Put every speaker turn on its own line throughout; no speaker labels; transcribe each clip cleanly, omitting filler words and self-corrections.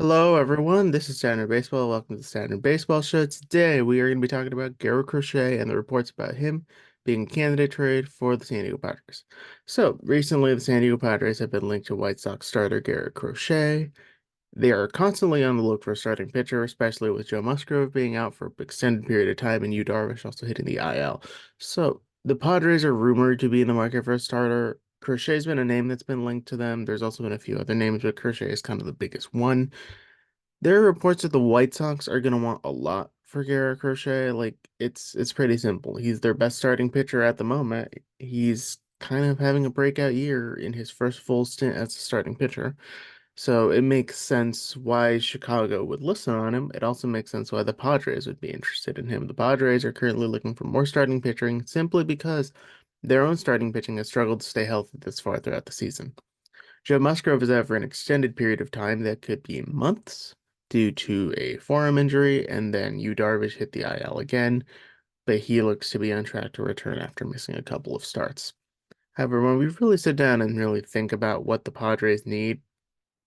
Hello, everyone. This is Standard Baseball. Welcome to the Standard Baseball Show. Today, we are going to be talking about Garrett Crochet and the reports about him being a candidate trade for the San Diego Padres. So, recently, the San Diego Padres have been linked to White Sox starter Garrett Crochet. They are constantly on the look for a starting pitcher, especially with Joe Musgrove being out for an extended period of time and Yu Darvish also hitting the IL. So, the Padres are rumored to be in the market for a starter. Crochet's been a name that's been linked to them. There's also been a few other names, but Crochet is kind of the biggest one. There are reports that the White Sox are going to want a lot for Garrett Crochet. Like it's pretty simple. He's their best starting pitcher at the moment. He's kind of having a breakout year in his first full stint as a starting pitcher. So it makes sense why Chicago would listen on him. It also makes sense why the Padres would be interested in him. The Padres are currently looking for more starting pitching simply because their own starting pitching has struggled to stay healthy this far throughout the season. Joe Musgrove is out for an extended period of time that could be months due to a forearm injury, and then Yu Darvish hit the IL again, but he looks to be on track to return after missing a couple of starts. However, when we really sit down and really think about what the Padres need,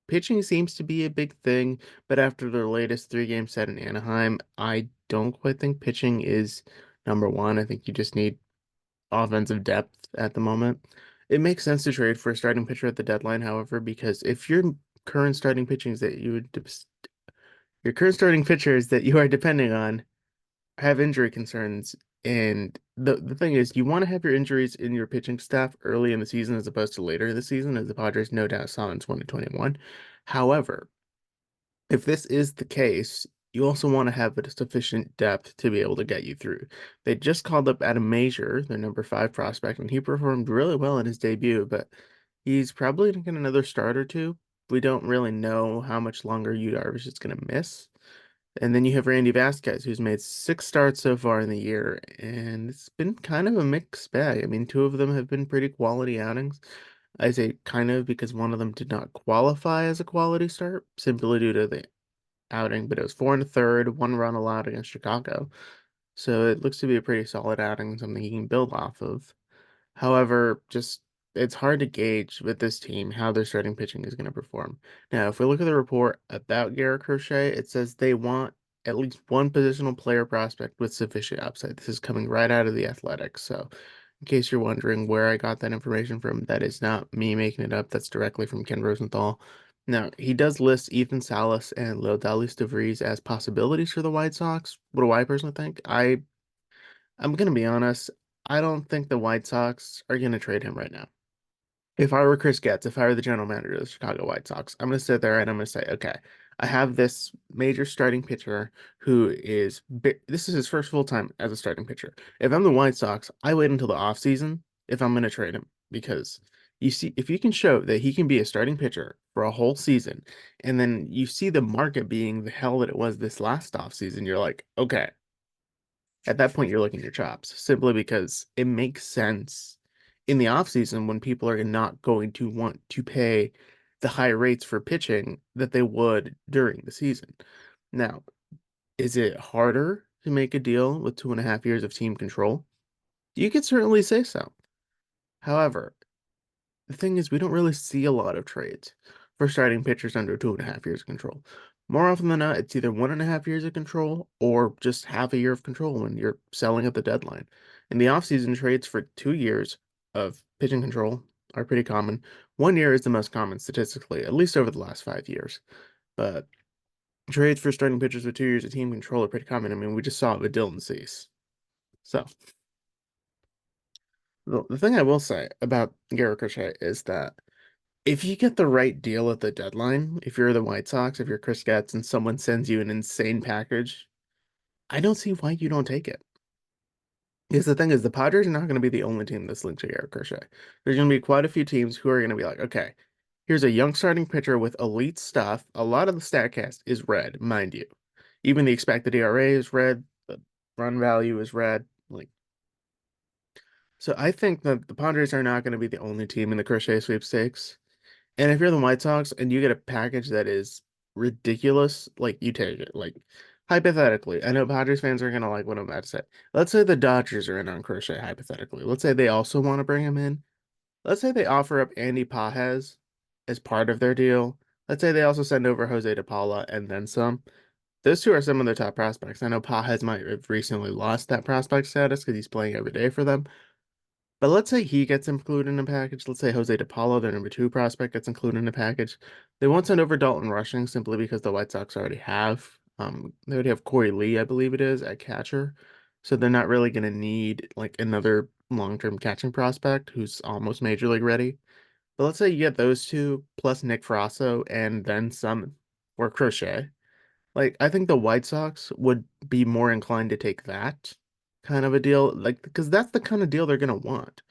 pitching seems to be a big thing, but after their latest three-game set in Anaheim, I don't quite think pitching is number one. I think you just need offensive depth at the moment. It makes sense to trade for a starting pitcher at the deadline, however, because if your current starting pitchings that you would your current starting pitchers that you are depending on have injury concerns, and the thing is, you want to have your injuries in your pitching staff early in the season as opposed to later in the season, as the Padres no doubt saw in 2021. However, if this is the case, you also want to have a sufficient depth to be able to get you through. They just called up Adam Major, their number five prospect, and he performed really well in his debut, but he's probably going to get another start or two. We don't really know how much longer Yu Darvish is going to miss. And then you have Randy Vasquez, who's made six starts so far in the year, and it's been kind of a mixed bag. I mean, two of them have been pretty quality outings. I say kind of because one of them did not qualify as a quality start simply due to the outing, but it was four and a third, one run allowed against Chicago. So it looks to be a pretty solid outing and something you can build off of. However, just it's hard to gauge with this team how their starting pitching is going to perform. Now, if we look at the report about Garrett Crochet, it says they want at least one positional player prospect with sufficient upside. This is coming right out of the Athletics. So, in case you're wondering where I got that information from, that is not me making it up. That's directly from Ken Rosenthal. Now, he does list Ethan Salas and Leodalis DeVries as possibilities for the White Sox. What do I personally think? I'm gonna be honest. I don't think the White Sox are gonna trade him right now. If I were Chris Getz, if I were the general manager of the Chicago White Sox, I'm gonna sit there and I'm gonna say, okay, I have this major starting pitcher who this is his first full time as a starting pitcher. If I'm the White Sox, I wait until the offseason if I'm gonna trade him because you see, if you can show that he can be a starting pitcher for a whole season, and then you see the market being the hell that it was this last offseason, you're like, okay, at that point you're licking your chops simply because it makes sense in the off season when people are not going to want to pay the high rates for pitching that they would during the season. Now, is it harder to make a deal with 2.5 years of team control? You could certainly say so. However, the thing is, we don't really see a lot of trades for starting pitchers under 2.5 years of control. More often than not, it's either 1.5 years of control or just half a year of control when you're selling at the deadline. In the offseason, trades for 2 years of pitching control are pretty common. 1 year is the most common statistically, at least over the last 5 years. But trades for starting pitchers with 2 years of team control are pretty common. I mean, we just saw it with Dylan Cease. So, the thing I will say about Garrett Crochet is that if you get the right deal at the deadline, if you're the White Sox, if you're Chris Getz and someone sends you an insane package, I don't see why you don't take it. Because the thing is, the Padres are not going to be the only team that's linked to Garrett Crochet. There's going to be quite a few teams who are going to be like, okay, here's a young starting pitcher with elite stuff. A lot of the StatCast is red, mind you. Even the expected ERA is red, the run value is red. Like, so I think that the Padres are not going to be the only team in the Crochet sweepstakes. And if you're the White Sox and you get a package that is ridiculous, like you take it. Like hypothetically, I know Padres fans are gonna like what I'm about to say. Let's say the Dodgers are in on Crochet, hypothetically. Let's say they also want to bring him in. Let's say they offer up Andy Pajes as part of their deal. Let's say they also send over Jose de Paula and then some. Those two are some of their top prospects. I know Pajes might have recently lost that prospect status because he's playing every day for them. But let's say he gets included in a package. Let's say Jose De Paulo, their number two prospect, gets included in a package. They won't send over Dalton Rushing simply because the White Sox already have. They already have Corey Lee, I believe it is, at catcher. So they're not really going to need like another long-term catching prospect who's almost major league ready. But let's say you get those two plus Nick Frasso and then some or Crochet. Like, I think the White Sox would be more inclined to take that kind of a deal, like, because that's the kind of deal they're gonna want.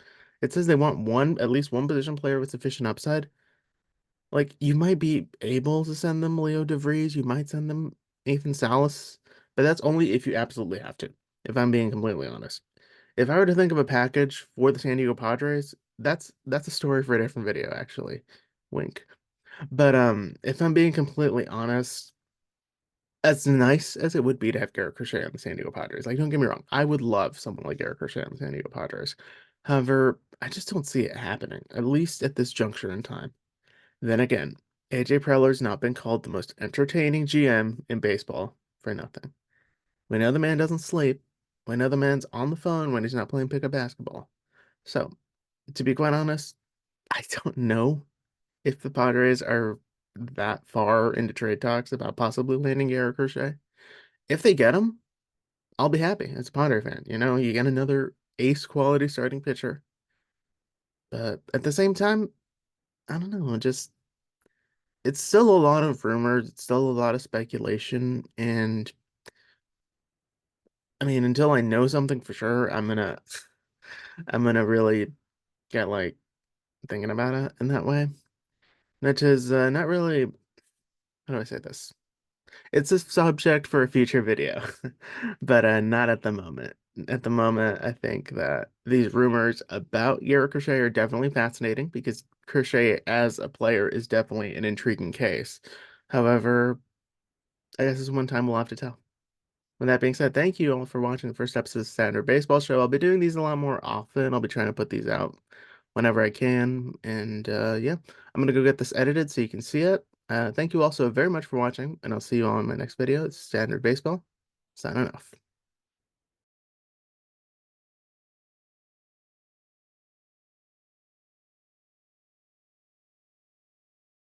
It says they want at least one position player with sufficient upside. Like, you might be able to send them Leo DeVries, you might send them Nathan Salas, but that's only if you absolutely have to, if I'm being completely honest. If I were to think of a package for the San Diego Padres, that's a story for a different video, actually. Wink. But if I'm being completely honest, as nice as it would be to have Garrett Crochet on the San Diego Padres, like don't get me wrong, I would love someone like Garrett Crochet on the San Diego Padres. However, I just don't see it happening, at least at this juncture in time. Then again, AJ Preller's not been called the most entertaining GM in baseball for nothing. We know the man doesn't sleep. We know the man's on the phone when he's not playing pickup basketball. So, to be quite honest, I don't know if the Padres are that far into trade talks about possibly landing Garrett Crochet. If they get him, I'll be happy as a Padre fan. You know, you get another ace quality starting pitcher. But at the same time, I don't know, just it's still a lot of rumors, it's still a lot of speculation, and I mean, until I know something for sure, I'm gonna really get like thinking about it in that way. Which is not really, how do I say this? It's a subject for a future video, but not at the moment. At the moment, I think that these rumors about Garrett Crochet are definitely fascinating because Crochet as a player is definitely an intriguing case. However, I guess this is one time we'll have to tell. With that being said, thank you all for watching the first episode of the Standard Baseball Show. I'll be doing these a lot more often. I'll be trying to put these out whenever I can. And yeah, I'm gonna go get this edited so you can see it. Thank you all so very much for watching, and I'll see you all in my next video. It's Standard Baseball. Signing off.